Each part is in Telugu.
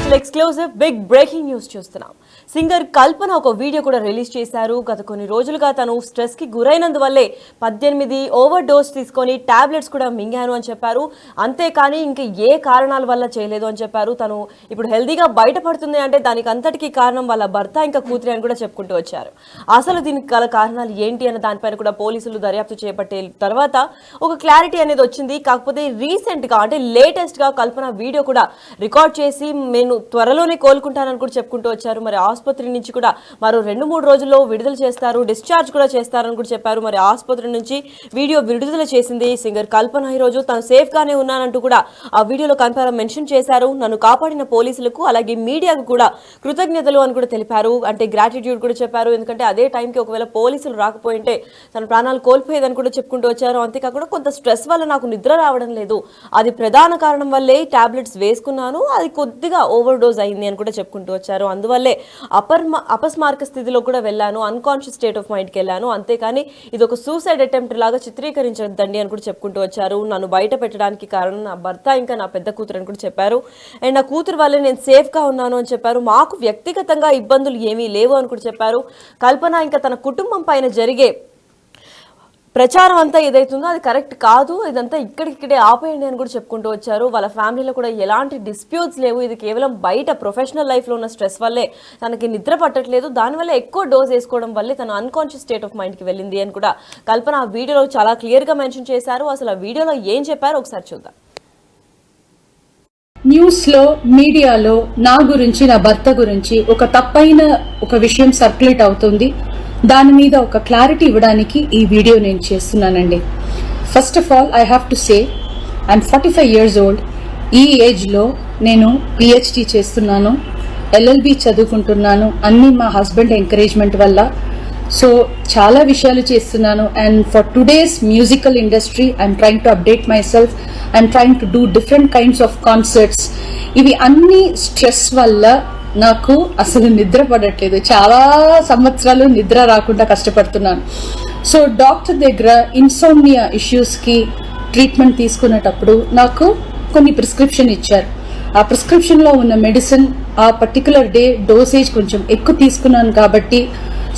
అసలు ఎక్స్క్లూజివ్ బిగ్ బ్రేకింగ్ న్యూస్ చూస్తున్నాం. సింగర్ కల్పన ఒక వీడియో కూడా రిలీజ్ చేశారు. గత కొన్ని రోజులుగా తను స్ట్రెస్ కి గురైనందువల్లే 18 ఓవర్ డోస్ తీసుకొని టాబ్లెట్స్ కూడా మింగాను అని చెప్పారు. అంతేకాని ఇంక ఏ కారణాల వల్ల చేయలేదు అని చెప్పారు. తను ఇప్పుడు హెల్దీగా బయటపడుతుంది అంటే దానికి అంతటికీ కారణం వాళ్ళ భర్త ఇంకా కూతురి అని కూడా చెప్పుకుంటూ వచ్చారు. అసలు దీనికి గల కారణాలు ఏంటి అన్న దానిపైన కూడా పోలీసులు దర్యాప్తు చేపట్టే తర్వాత ఒక క్లారిటీ అనేది వచ్చింది. కాకపోతే రీసెంట్ గా అంటే లేటెస్ట్ గా కల్పన వీడియో కూడా రికార్డ్ చేసి నేను త్వరలోనే కోలుకుంటానని కూడా చెప్పుకుంటూ వచ్చారు. మరి ఆసుపత్రి నుంచి కూడా మరో 2-3 రోజుల్లో విడుదల చేస్తారు, డిశ్చార్జ్ కూడా చేస్తారని కూడా చెప్పారు. మరి ఆసుపత్రి నుంచి వీడియో విడుదల చేసింది సింగర్ కల్పన. ఈ రోజు తను సేఫ్ గానే ఉన్నానంటూ కూడా ఆ వీడియోలో కల్పన మెన్షన్ చేశారు. నన్ను కాపాడిన పోలీసులకు అలాగే మీడియాకు కూడా కృతజ్ఞతలు అని కూడా తెలిపారు. అంటే గ్రాటిట్యూడ్ కూడా చెప్పారు. ఎందుకంటే అదే టైంకి ఒకవేళ పోలీసులు రాకపోయింటే తన ప్రాణాలు కోల్పోయేదని కూడా చెప్పుకుంటూ వచ్చారు. అంతేకాకుండా కొంత స్ట్రెస్ వల్ల నాకు నిద్ర రావడం లేదు, అది ప్రధాన కారణం వల్లే టాబ్లెట్స్ వేసుకున్నాను, అది కొద్దిగా ఓవర్ డోస్ అయింది అని కూడా చెప్పుకుంటూ వచ్చారు. అందువల్లే అపస్మారక స్థితిలో కూడా వెళ్ళాను, అన్కాన్షియస్ స్టేట్ ఆఫ్ మైండ్కి వెళ్ళాను, అంతేకాని ఇది ఒక సూసైడ్ అటెంప్ట్ లాగా చిత్రీకరించద్దండి అని కూడా చెప్పుకుంటూ వచ్చారు. నన్ను బయట పెట్టడానికి కారణం నా భర్త ఇంకా నా పెద్ద కూతురు అని కూడా చెప్పారు. అండ్ నా కూతురు వల్లే నేను సేఫ్గా ఉన్నాను అని చెప్పారు. మాకు వ్యక్తిగతంగా ఇబ్బందులు ఏమీ లేవు అని కూడా చెప్పారు. కల్పన ఇంకా తన కుటుంబం పైన జరిగే ప్రచారం అంతా ఏదైతుందో అది కరెక్ట్ కాదు, ఇదంతా ఇక్కడికిక్కడే ఆపేయండి అని కూడా చెప్పుకుంటూ వచ్చారు. వాళ్ళ ఫ్యామిలీలో కూడా ఎలాంటి డిస్ప్యూట్స్ లేవు, ఇది కేవలం బయట ప్రొఫెషనల్ లైఫ్లో ఉన్న స్ట్రెస్ వల్లే తనకి నిద్ర పట్టట్లేదు, దానివల్ల ఎక్కువ డోస్ వేసుకోవడం వల్లే తను అన్కాన్షియస్ స్టేట్ ఆఫ్ మైండ్కి వెళ్ళింది అని కూడా కల్పన ఆ వీడియోలో చాలా క్లియర్గా మెన్షన్ చేశారు. అసలు ఆ వీడియోలో ఏం చెప్పారో ఒకసారి చూద్దాం. న్యూస్లో మీడియాలో నా గురించి నా భర్త గురించి ఒక తప్పైన ఒక విషయం సర్క్యులేట్ అవుతుంది. దాని మీద ఒక క్లారిటీ ఇవ్వడానికి ఈ వీడియో నేను చేస్తున్నానండి. First of all I have to say I'm 45 years old. ఈ ఏజ్లో నేను పిహెచ్డి చేస్తున్నాను, ఎల్ఎల్బి చదువుకుంటున్నాను, అన్నీ మా హస్బెండ్ ఎంకరేజ్మెంట్ వల్ల. సో చాలా విషయాలు చేస్తున్నాను. And for today's musical industry I'm trying to update my self, I'm trying to do different kinds of concerts. ఇవి అన్ని స్ట్రెస్ వల్ల నాకు అసలు నిద్ర పడట్లేదు. చాలా సంవత్సరాలు నిద్ర రాకుండా కష్టపడుతున్నాను. సో డాక్టర్ దగ్గర ఇన్సోమ్నియా ఇష్యూస్కి ట్రీట్మెంట్ తీసుకునేటప్పుడు నాకు కొన్ని ప్రిస్క్రిప్షన్ ఇచ్చారు. ఆ ప్రిస్క్రిప్షన్లో ఉన్న మెడిసిన్ ఆ పర్టికులర్ డే డోసేజ్ కొంచెం ఎక్కువ తీసుకున్నాను కాబట్టి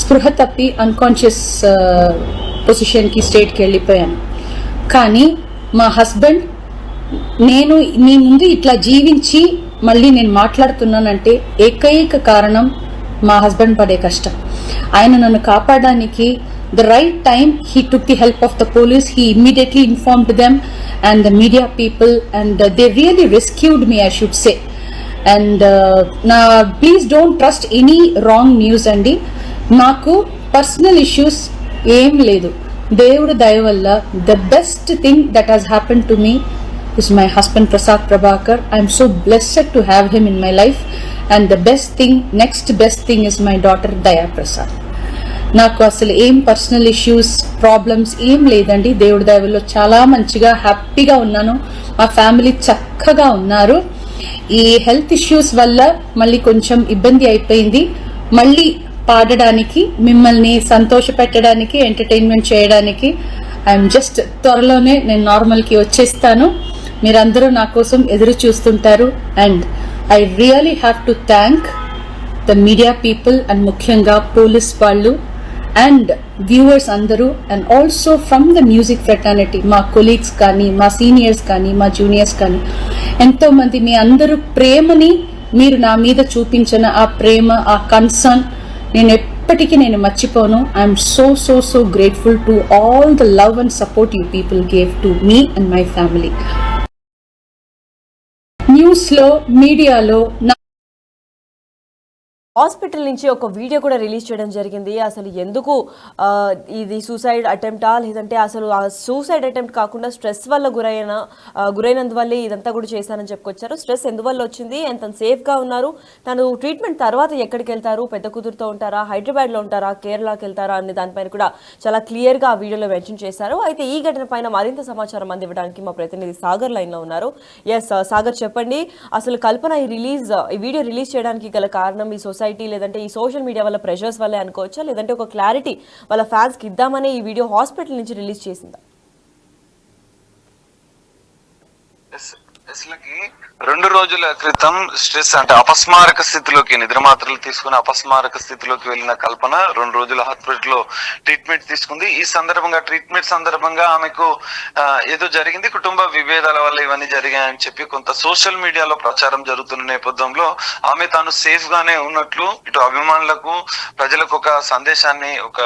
స్పృహ తప్పి అన్కాన్షియస్ పొజిషన్కి స్టేట్కి వెళ్ళిపోయాను. కానీ మా హస్బెండ్ నేను మీ ముందు ఇట్లా జీవించి మళ్ళీ నేను మాట్లాడుతున్నానంటే ఏకైక కారణం మా హస్బెండ్ పడే కష్టం. ఆయన నన్ను కాపాడడానికి the right time he took the help of the police, he immediately informed them and the media people, and they really rescued me, I should say. And now please don't trust any wrong news andi. నాకు పర్సనల్ ఇష్యూస్ ఏం లేదు. దేవుడు దయ వల్ల the best thing that has happened to me is my husband Prasad Prabhakar. I am so blessed to have him in my life, and the next best thing is my daughter Daya Prasad. నాకు అసలు ఏం పర్సనల్ ఇష్యూస్ ప్రాబ్లమ్స్ ఏం లేదండి. దేవుడి దయవల్లో చాలా మంచిగా హ్యాపీగా ఉన్నాను. మా ఫ్యామిలీ చక్కగా ఉన్నారు. ఈ హెల్త్ ఇష్యూస్ వల్ల మళ్ళీ కొంచెం ఇబ్బంది అయిపోయింది. మళ్ళీ పాడడానికి, మిమ్మల్ని సంతోష పెట్టడానికి, ఎంటర్టైన్మెంట్ చేయడానికి ఐఎమ్ జస్ట్ త్వరలోనే నేను నార్మల్కి వచ్చేస్తాను. మీరందరూ నా కోసం ఎదురు చూస్తుంటారు. And I really have to thank the media people and ముఖ్యంగా పోలీస్ వాళ్ళు అండ్ వ్యూవర్స్ అందరూ, and also from the music fraternity, మా కొలీగ్స్ కానీ, మా సీనియర్స్ కానీ, మా జూనియర్స్ కానీ, ఎంతో మంది మీ అందరూ ప్రేమని, మీరు నా మీద చూపించిన ఆ ప్రేమ, ఆ కన్సర్న్ నేను ఎప్పటికీ నేను మర్చిపోను. I'm so so so grateful to all the love and support you people gave to me and my family. న్యూస్లో మీడియాలో హాస్పిటల్ నుంచి ఒక వీడియో కూడా రిలీజ్ చేయడం జరిగింది. అసలు ఎందుకు ఇది సూసైడ్ అటెంప్టా లేదంటే అసలు ఆ సూసైడ్ అటెంప్ట్ కాకుండా స్ట్రెస్ వల్ల గురైనందువల్లే ఇదంతా కూడా చేశానని చెప్పుకొచ్చారు. స్ట్రెస్ ఎందువల్ల వచ్చింది, తను సేఫ్గా ఉన్నారు, తను ట్రీట్మెంట్ తర్వాత ఎక్కడికి వెళ్తారు, పెద్ద కూతురుతో ఉంటారా, హైదరాబాద్లో ఉంటారా, కేరళకి వెళ్తారా అనే దానిపైన కూడా చాలా క్లియర్గా ఆ వీడియోలో మెన్షన్ చేశారు. అయితే ఈ ఘటన పైన మరింత సమాచారం అందివ్వడానికి మా ప్రతినిధి సాగర్ లైన్లో ఉన్నారు. ఎస్ సాగర్, చెప్పండి, అసలు కల్పన ఈ వీడియో రిలీజ్ చేయడానికి గల కారణం ఈ సొసైటీ లేదంటే ఈ సోషల్ మీడియా వల్ల ప్రెషర్స్ వల్లే అనుకోవచ్చా, లేదంటే ఒక క్లారిటీ వాళ్ళ ఫ్యాన్స్ కి ఇద్దామనే ఈ వీడియో హాస్పిటల్ నుంచి రిలీజ్ చేసిందా? అసలుకి 2 రోజుల క్రితం స్ట్రెస్ అంటే అపస్మారక స్థితిలోకి నిద్ర మాత్రలు తీసుకుని అపస్మారక స్థితిలోకి వెళ్ళిన కల్పన 2 రోజుల హాస్పిటల్ లో ట్రీట్మెంట్ తీసుకుంది. ఈ సందర్భంగా ట్రీట్మెంట్ సందర్భంగా ఆమెకు ఏదో జరిగింది, కుటుంబ విభేదాల వల్ల ఇవన్నీ జరిగాయని చెప్పి కొంత సోషల్ మీడియాలో ప్రచారం జరుగుతున్న నేపథ్యంలో ఆమె తాను సేఫ్ గానే ఉన్నట్లు ఇటు అభిమానులకు ప్రజలకు ఒక సందేశాన్ని, ఒక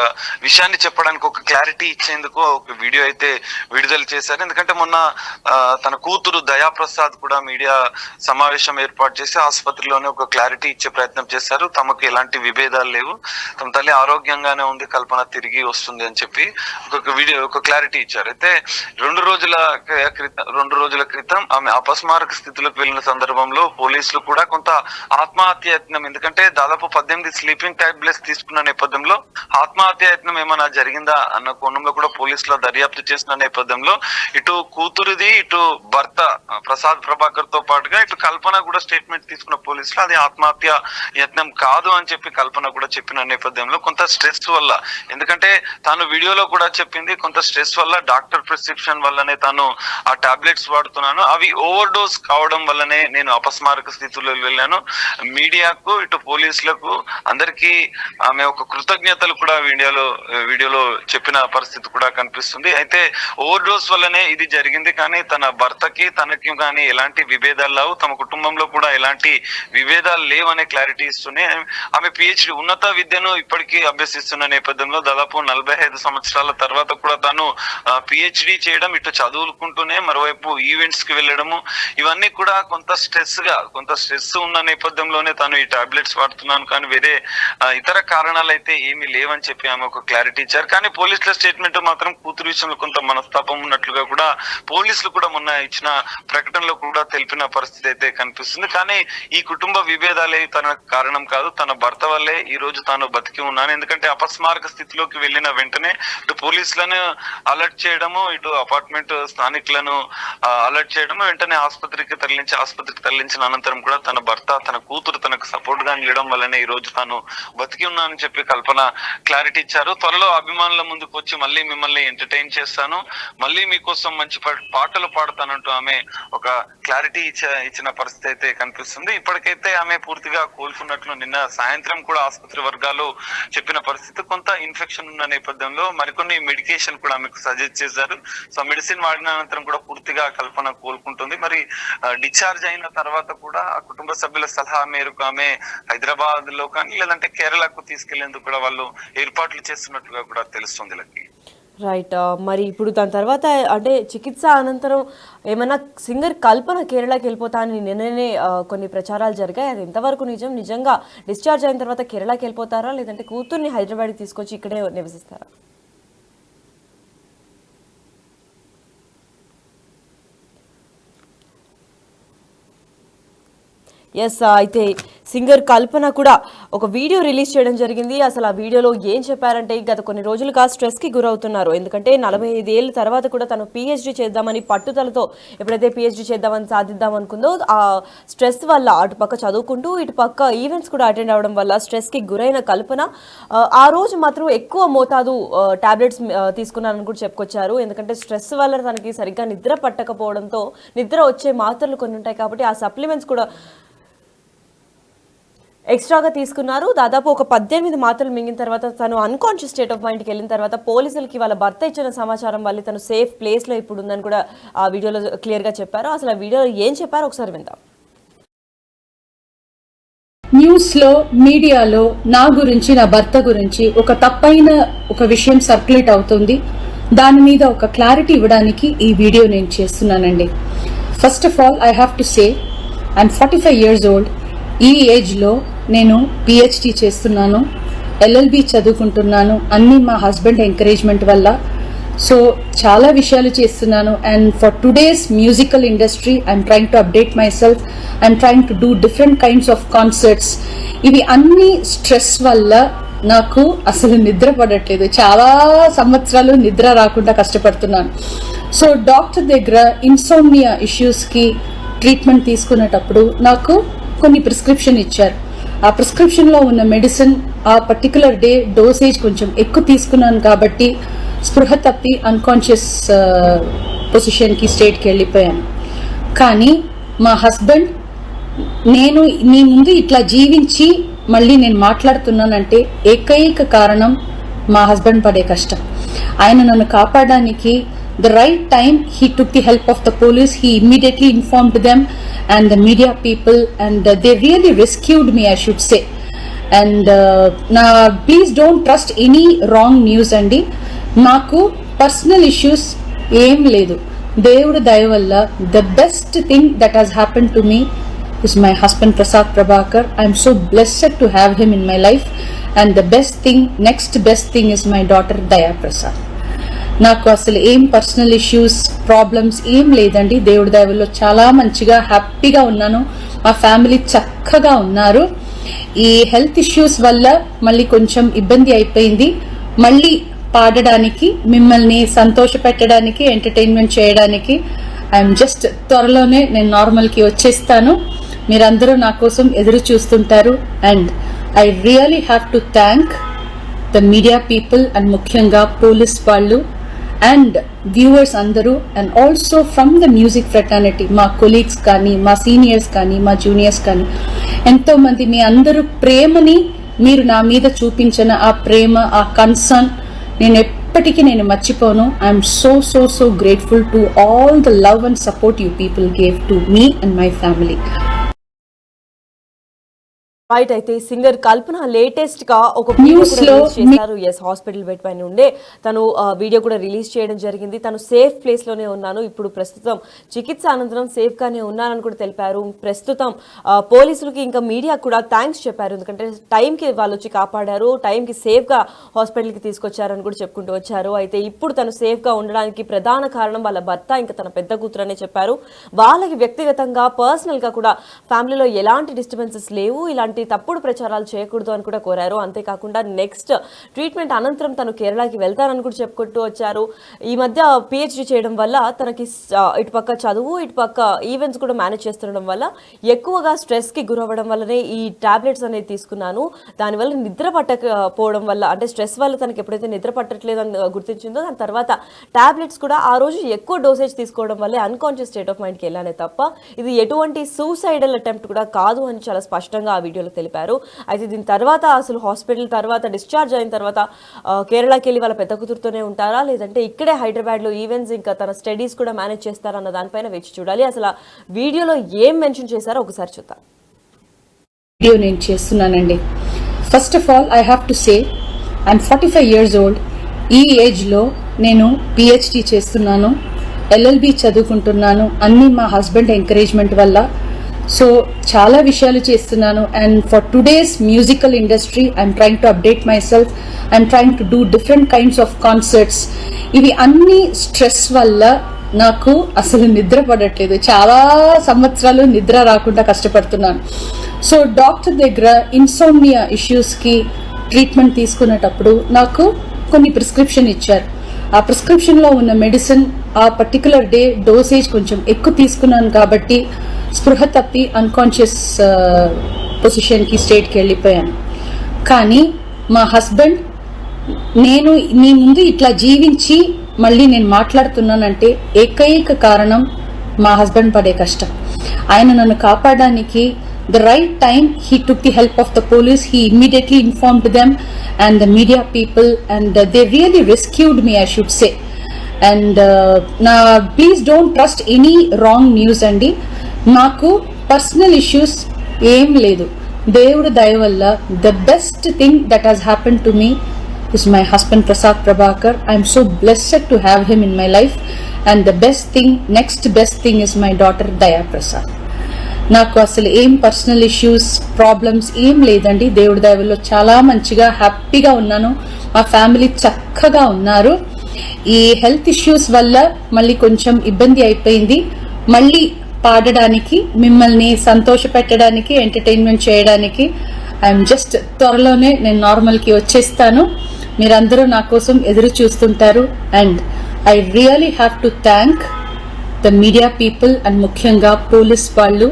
విషయాన్ని చెప్పడానికి ఒక క్లారిటీ ఇచ్చేందుకు ఒక వీడియో అయితే విడుదల చేశారు. ఎందుకంటే మొన్న తన కూతురు దయాప్రసాద్ కూడా మీడియా సమావేశం ఏర్పాటు చేసి ఆసుపత్రిలోనే ఒక క్లారిటీ ఇచ్చే ప్రయత్నం చేశారు. తమకు ఎలాంటి విభేదాలు లేవు, తమ తల్లి ఆరోగ్యంగానే ఉంది, కల్పన తిరిగి వస్తుంది అని చెప్పి ఒక క్లారిటీ ఇచ్చారు. అయితే 2 రోజుల క్రితం ఆమె అపస్మారక స్థితిలోకి వెళ్ళిన సందర్భంలో పోలీసులు కూడా కొంత ఆత్మహత్య యత్నం, ఎందుకంటే దాదాపు 18 స్లీపింగ్ టాబ్లెట్స్ తీసుకున్న నేపథ్యంలో ఆత్మహత్య యత్నం ఏమైనా జరిగిందా అన్న కోణంలో కూడా పోలీసులు దర్యాప్తు చేసిన నేపథ్యంలో ఇటు కూతురిది ఇటు భర్త ప్రసాద్ ప్రభాకర్ తో పాటుగా ఇటు కల్పన కూడా స్టేట్మెంట్ తీసుకున్న పోలీసులు అది ఆత్మహత్య యత్నం కాదు అని చెప్పి కల్పన కూడా చెప్పిన నేపథ్యంలో కొంత స్ట్రెస్ వల్ల, ఎందుకంటే తాను వీడియోలో కూడా చెప్పింది కొంత స్ట్రెస్ వల్ల డాక్టర్ ప్రిస్క్రిప్షన్ వల్లనే తాను ఆ టాబ్లెట్స్ వాడుతున్నాను, అవి ఓవర్ డోస్ కావడం వల్లనే నేను అపస్మారక స్థితిలో వెళ్ళాను. మీడియాకు ఇటు పోలీసులకు అందరికీ ఆమె ఒక కృతజ్ఞతలు కూడా వీడియోలో చెప్పిన పరిస్థితి కూడా కనిపిస్తుంది. అయితే ఓవర్ డోస్ వల్లనే ఇది జరిగింది, కానీ తన భర్తకి తనకి కానీ ఎలాంటి విభేదాలు లేవు, తమ కుటుంబంలో కూడా ఎలాంటి విభేదాలు లేవనే క్లారిటీ ఇస్తూనే ఆమె పిహెచ్డి ఉన్నత విద్యను ఇప్పటికీ అభ్యసిస్తున్న నేపథ్యంలో దాదాపు 45 సంవత్సరాల తర్వాత కూడా తాను పిహెచ్డి చేయడం, ఇటు చదువుకుంటూనే మరోవైపు ఈవెంట్స్ కి వెళ్ళడము, ఇవన్నీ కూడా కొంత స్ట్రెస్ ఉన్న నేపథ్యంలోనే తాను ఈ టాబ్లెట్స్ వాడుతున్నాను, కానీ వేరే ఇతర కారణాలు అయితే ఏమీ లేవని చెప్పి ఆమె ఒక క్లారిటీ ఇచ్చారు. కానీ పోలీసుల స్టేట్మెంట్ మాత్రం కూతురు విషయంలో కొంత మనస్తాపం ఉన్నట్లుగా కూడా పోలీసులు కూడా మొన్న ఇచ్చిన ప్రకటనలో కూడా తెలిపిన పరిస్థితి అయితే కనిపిస్తుంది. కానీ ఈ కుటుంబ విభేదాలే తన కారణం కాదు, తన భర్త వల్లే ఈ రోజు తాను బతికి ఉన్నాను. ఎందుకంటే అపస్మారక స్థితిలోకి వెళ్ళిన వెంటనే ఇటు పోలీసులను అలర్ట్ చేయడము, ఇటు అపార్ట్మెంట్ స్థానికులను అలర్ట్ చేయడము, వెంటనే ఆసుపత్రికి తరలించిన అనంతరం కూడా తన భర్త తన కూతురు తనకు సపోర్ట్ గా నిలడం వల్లనే ఈ రోజు తాను బతికి ఉన్నానని చెప్పి కల్పన క్లారిటీ ఇచ్చారు. త్వరలో అభిమానుల ముందుకు వచ్చి మళ్ళీ మిమ్మల్ని ఎంటర్టైన్ చేస్తాను, మళ్ళీ మీకోసం మంచి పాటలు పాడతానంటూ ఆమె ఒక క్లారిటీ ఇచ్చిన పరిస్థితి అయితే కనిపిస్తుంది. ఇప్పటికైతే ఆమె పూర్తిగా కోలుకున్నట్లు నిన్న సాయంత్రం కూడా ఆసుపత్రి వర్గాలు చెప్పిన పరిస్థితి. కొంత ఇన్ఫెక్షన్ ఉన్న నేపథ్యంలో మరికొన్ని మెడికేషన్ కూడా ఆమెకు సజెస్ట్ చేశారు. సో మెడిసిన్ వాడిన అనంతరం కూడా పూర్తిగా కల్పన కోలుకుంటుంది. మరి డిశ్చార్జ్ అయిన తర్వాత కూడా ఆ కుటుంబ సభ్యుల సలహా మేరకు ఆమె హైదరాబాద్ లో కానీ లేదంటే కేరళకు తీసుకెళ్లేందుకు కూడా వాళ్ళు ఏర్పాట్లు చేస్తున్నట్లుగా కూడా తెలుస్తుంది. Lucky right. మరి ఇప్పుడు దాని తర్వాత అంటే చికిత్స అనంతరం ఏమైనా సింగర్ కల్పన కేరళకి వెళ్ళిపోతా అని నిన్ననే కొన్ని ప్రచారాలు జరిగాయి, అది ఎంతవరకు నిజంగా డిశ్చార్జ్ అయిన తర్వాత కేరళకి వెళ్ళిపోతారా లేదంటే కూతుర్ని హైదరాబాద్కి తీసుకొచ్చి ఇక్కడే నివసిస్తారా? ఎస్, అయితే సింగర్ కల్పన కూడా ఒక వీడియో రిలీజ్ చేయడం జరిగింది. అసలు ఆ వీడియోలో ఏం చెప్పారంటే గత కొన్ని రోజులుగా స్ట్రెస్కి గురవుతున్నారు, ఎందుకంటే 45 ఏళ్ళ తర్వాత కూడా తను పిహెచ్డి చేద్దామని పట్టుదలతో ఎప్పుడైతే పిహెచ్డి చేద్దామని సాధిద్దాం అనుకుందో ఆ స్ట్రెస్ వల్ల అటుపక్క చదువుకుంటూ ఇటుపక్క ఈవెంట్స్ కూడా అటెండ్ అవ్వడం వల్ల స్ట్రెస్కి గురైన కల్పన ఆ రోజు మాత్రం ఎక్కువ మోతాదు టాబ్లెట్స్ తీసుకున్నానని కూడా చెప్పుకొచ్చారు. ఎందుకంటే స్ట్రెస్ వల్ల తనకి సరిగ్గా నిద్ర పట్టకపోవడంతో నిద్ర వచ్చే మాత్రలు కొన్ని ఉంటాయి కాబట్టి ఆ సప్లిమెంట్స్ కూడా ఎక్స్ట్రాగా తీసుకున్నారు. దాదాపు ఒక 18 మాత్రలు మింగిన తర్వాత తను అన్కాన్షియస్ స్టేట్ ఆఫ్ మైండ్కి వెళ్ళిన తర్వాత పోలీసులకి వాళ్ళ భర్త ఇచ్చిన సమాచారం వల్ల తను సేఫ్ ప్లేస్లో ఇప్పుడు ఉందని కూడా ఆ వీడియోలో క్లియర్గా చెప్పారు. అసలు ఆ వీడియోలో ఏం చెప్పారో ఒకసారి విందాం. న్యూస్లో మీడియాలో నా గురించి నా భర్త గురించి ఒక తప్పైన ఒక విషయం సర్క్యులేట్ అవుతుంది, దాని మీద ఒక క్లారిటీ ఇవ్వడానికి ఈ వీడియో నేను చేస్తున్నానండి. First of all I have to say I'm 45 years old. ఈ ఏజ్లో నేను పిహెచ్డి చేస్తున్నాను, ఎల్ఎల్బి చదువుకుంటున్నాను, అన్నీ మా హస్బెండ్ ఎంకరేజ్మెంట్ వల్ల. సో చాలా విషయాలు చేస్తున్నాను. And for today's musical industry I'm trying to update my self, I'm trying to do different kinds of concerts. ఇవి అన్ని స్ట్రెస్ వల్ల నాకు అసలు నిద్ర పడట్లేదు, చాలా సంవత్సరాలు నిద్ర రాకుండా కష్టపడుతున్నాను. సో డాక్టర్ దగ్గర ఇన్సోమ్నియా ఇష్యూస్కి ట్రీట్మెంట్ తీసుకునేటప్పుడు నాకు కొన్ని ప్రిస్క్రిప్షన్ ఇచ్చారు. ఆ ప్రిస్క్రిప్షన్లో ఉన్న మెడిసిన్ ఆ పర్టికులర్ డే డోసేజ్ కొంచెం ఎక్కువ తీసుకున్నాను కాబట్టి స్పృహ తప్పి అన్కాన్షియస్ పొజిషన్కి స్టేట్కి వెళ్ళిపోయాను. కానీ మా హస్బెండ్ నేను మీ ముందు ఇట్లా జీవించి మళ్ళీ నేను మాట్లాడుతున్నానంటే ఏకైక కారణం మా హస్బెండ్ పడే కష్టం. ఆయన నన్ను కాపాడడానికి the right time he took the help of the police. He immediately informed them and the media people, and they really rescued me, I should say. And now please don't trust any wrong news andi. Maaku personal issues em ledu. దేవుడు దయ వల్ల the best thing that has happened to me is my husband Prasad Prabhakar. I am so blessed to have him in my life, and the next best thing is my daughter Daya Prasad. నాకు అసలు ఏం పర్సనల్ ఇష్యూస్ ప్రాబ్లమ్స్ ఏం లేదండి. దేవుడి దయవల్లో చాలా మంచిగా హ్యాపీగా ఉన్నాను. మా ఫ్యామిలీ చక్కగా ఉన్నారు. ఈ హెల్త్ ఇష్యూస్ వల్ల మళ్ళీ కొంచెం ఇబ్బంది అయిపోయింది. మళ్ళీ పాడడానికి, మిమ్మల్ని సంతోష పెట్టడానికి, ఎంటర్టైన్మెంట్ చేయడానికి ఐఎమ్ జస్ట్ త్వరలోనే నేను నార్మల్కి వచ్చేస్తాను. మీరందరూ నా కోసం ఎదురు చూస్తుంటారు. And I really have to thank the media people and ముఖ్యంగా పోలీస్ వాళ్ళు అండ్ వ్యూవర్స్ అందరూ, and also from the music fraternity, మా కొలీగ్స్ కానీ, మా సీనియర్స్ కానీ, మా జూనియర్స్ కానీ, ఎంతో మంది మీ అందరూ ప్రేమని, మీరు నా మీద చూపించిన ఆ ప్రేమ, ఆ కన్సర్న్ నేను ఎప్పటికీ మర్చిపోను. I'm so grateful to all the love and support you people gave to me and my family. Right. అయితే సింగర్ కల్పన లేటెస్ట్ గా ఒక వీడియో కూడా రిలీజ్ చేశారు. ఎస్, హాస్పిటల్ బెడ్ పైన ఉండే తను వీడియో కూడా రిలీజ్ చేయడం జరిగింది. తను సేఫ్ ప్లేస్ లోనే ఉన్నాను, ఇప్పుడు ప్రస్తుతం చికిత్స అనంతరం సేఫ్ గానే ఉన్నానని కూడా తెలిపారు. ప్రస్తుతం పోలీసులకి ఇంకా మీడియా కూడా థ్యాంక్స్ చెప్పారు, ఎందుకంటే టైంకి వాళ్ళు వచ్చి కాపాడారు, టైంకి సేఫ్ గా హాస్పిటల్కి తీసుకొచ్చారని కూడా చెప్పుకుంటూ వచ్చారు. అయితే ఇప్పుడు తను సేఫ్ గా ఉండడానికి ప్రధాన కారణం వాళ్ళ భర్త, ఇంకా తన పెద్ద కూతురు అనే చెప్పారు. వాళ్ళకి వ్యక్తిగతంగా పర్సనల్ గా కూడా ఫ్యామిలీలో ఎలాంటి డిస్టర్బెన్సెస్ లేవు, ఇలాంటి తప్పుడు ప్రచారాలు చేయకూడదు అని కూడా కోరారు. అంతేకాకుండా నెక్స్ట్ ట్రీట్మెంట్ అనంతరం తను కేరళకి వెళ్తానని కూడా చెప్పుకుంటూ వచ్చారు. ఈ మధ్య పిహెచ్డి చేయడం వల్ల తనకి ఇటుపక్క చదువు, ఇటుపక్క ఈవెంట్స్ కూడా మేనేజ్ చేస్తుండడం వల్ల ఎక్కువగా స్ట్రెస్ కి గురవ్వడం వల్లనే ఈ టాబ్లెట్స్ అనేది తీసుకున్నాను. దానివల్ల నిద్ర పట్టకపోవడం వల్ల, అంటే స్ట్రెస్ వల్ల తనకి ఎప్పుడైతే నిద్ర పట్టట్లేదు అని గుర్తించిందో, దాని తర్వాత టాబ్లెట్స్ కూడా ఆ రోజు ఎక్కువ డోసేజ్ తీసుకోవడం వల్లే అన్కాన్షియస్ స్టేట్ ఆఫ్ మైండ్కి వెళ్ళానే తప్ప ఇది ఎటువంటి సూసైడల్ అటెంప్ట్ కూడా కాదు అని చాలా స్పష్టంగా ఆ వీడియోలో తెలిపారు. అయితే దీని తర్వాత అసలు హాస్పిటల్ తర్వాత డిశ్చార్జ్ అయిన తర్వాత కేరళకి వెళ్ళి వాళ్ళ పెద్ద కూతురుతోనే ఉంటారా, లేదంటే ఇక్కడే హైదరాబాద్లో ఈవెంట్స్ ఇంకా తన స్టడీస్ కూడా మేనేజ్ చేస్తారా అన్న దానిపైన వేచి చూడాలి. అసలు వీడియోలో ఏం మెన్షన్ చేశారో ఒకసారి చూద్దాం. వీడియో నేను చేస్తున్నానండి. First of all I have to say I'm 45 years old. ఈ ఏజ్లో నేను పిహెచ్డి చేస్తున్నాను, LLB చదువుకుంటున్నాను, అన్నీ మా హస్బెండ్ ఎంకరేజ్మెంట్ వల్ల. సో చాలా విషయాలు చేస్తున్నాను. And for today's musical industry I'm trying to update my self, I'm trying to do different kinds of concerts. ఇవి అన్ని స్ట్రెస్ వల్ల నాకు అసలు నిద్ర పడట్లేదు. చాలా సంవత్సరాలు నిద్ర రాకుండా కష్టపడుతున్నాను. సో డాక్టర్ దగ్గర ఇన్సోమ్నియా ఇష్యూస్కి ట్రీట్మెంట్ తీసుకునేటప్పుడు నాకు కొన్ని ప్రిస్క్రిప్షన్ ఇచ్చారు. ఆ ప్రిస్క్రిప్షన్లో ఉన్న మెడిసిన్ ఆ పర్టికులర్ డే డోసేజ్ కొంచెం ఎక్కువ తీసుకున్నాను కాబట్టి స్పృహ తప్పి అన్కాన్షియస్ పొజిషన్కి స్టేట్కి వెళ్ళిపోయాను. కానీ మా హస్బెండ్ నేను మీ ముందు ఇట్లా జీవించి మళ్ళీ నేను మాట్లాడుతున్నానంటే ఏకైక కారణం మా హస్బెండ్ పడే కష్టం. ఆయన నన్ను కాపాడడానికి the right time he took the help of the police. He immediately informed them and the media people, and they really rescued me, I should say. And now please don't trust any wrong news andi. Maaku personal issues em ledu. దేవుడు దయ వల్ల the best thing that has happened to me is my husband Prasad Prabhakar. I am so blessed to have him in my life, and the next best thing is my daughter Daya Prasad. నాకు అసలు ఏం పర్సనల్ ఇష్యూస్ ప్రాబ్లమ్స్ ఏం లేదండి. దేవుడి దయవల్లో చాలా మంచిగా హ్యాపీగా ఉన్నాను. మా ఫ్యామిలీ చక్కగా ఉన్నారు. ఈ హెల్త్ ఇష్యూస్ వల్ల మళ్ళీ కొంచెం ఇబ్బంది అయిపోయింది. మళ్ళీ పాడడానికి, మిమ్మల్ని సంతోష పెట్టడానికి, ఎంటర్టైన్మెంట్ చేయడానికి ఐఎమ్ జస్ట్ త్వరలోనే నేను నార్మల్కి వచ్చేస్తాను. మీరందరూ నా కోసం ఎదురు చూస్తుంటారు. And I really have to thank the media people and ముఖ్యంగా పోలీస్ వాళ్ళు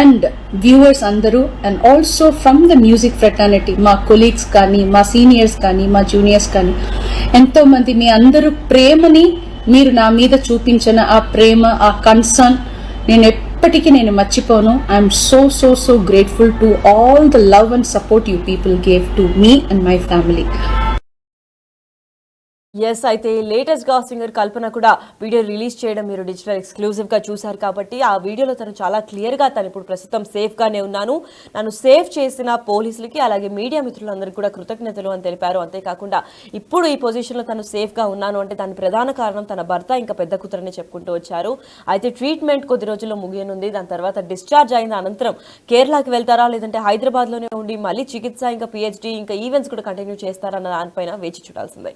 అండ్ వ్యూవర్స్ అందరూ, and also from the music fraternity, మా కొలీగ్స్ కానీ, మా సీనియర్స్ కానీ, మా జూనియర్స్ కానీ, ఎంతో మంది మీ అందరూ ప్రేమని, మీరు నా మీద చూపించిన ఆ ప్రేమ, ఆ కన్సర్న్ నేను ఎప్పటికీ నేను మర్చిపోను. I'm so grateful to all the love and support you people gave to me and my family. Yes, అయితే లేటెస్ట్ గా సింగర్ కల్పన కూడా వీడియో రిలీజ్ చేయడం మీరు డిజిటల్ ఎక్స్క్లూజివ్ గా చూసారు కాబట్టి ఆ వీడియోలో తను చాలా క్లియర్ గా తను ఇప్పుడు ప్రస్తుతం సేఫ్ గానే ఉన్నాను, నన్ను సేఫ్ చేసిన పోలీసులకి అలాగే మీడియా మిత్రులందరికీ కూడా కృతజ్ఞతలు అని తెలిపారు. అంతేకాకుండా ఇప్పుడు ఈ పొజిషన్ లో తను సేఫ్ గా ఉన్నాను అంటే దాని ప్రధాన కారణం తన భర్త ఇంకా పెద్ద కూతురని చెప్పుకుంటూ వచ్చారు. అయితే ట్రీట్మెంట్ కొద్ది రోజుల్లో ముగియనుంది. దాని తర్వాత డిశ్చార్జ్ అయిన అనంతరం కేరళకి వెళ్తారా లేదంటే హైదరాబాద్ లోనే ఉండి మళ్ళీ చికిత్స ఇంకా పిహెచ్డి ఇంకా ఈవెంట్స్ కూడా కంటిన్యూ చేస్తారన్న దానిపైన వేచి చూడాల్సిందే.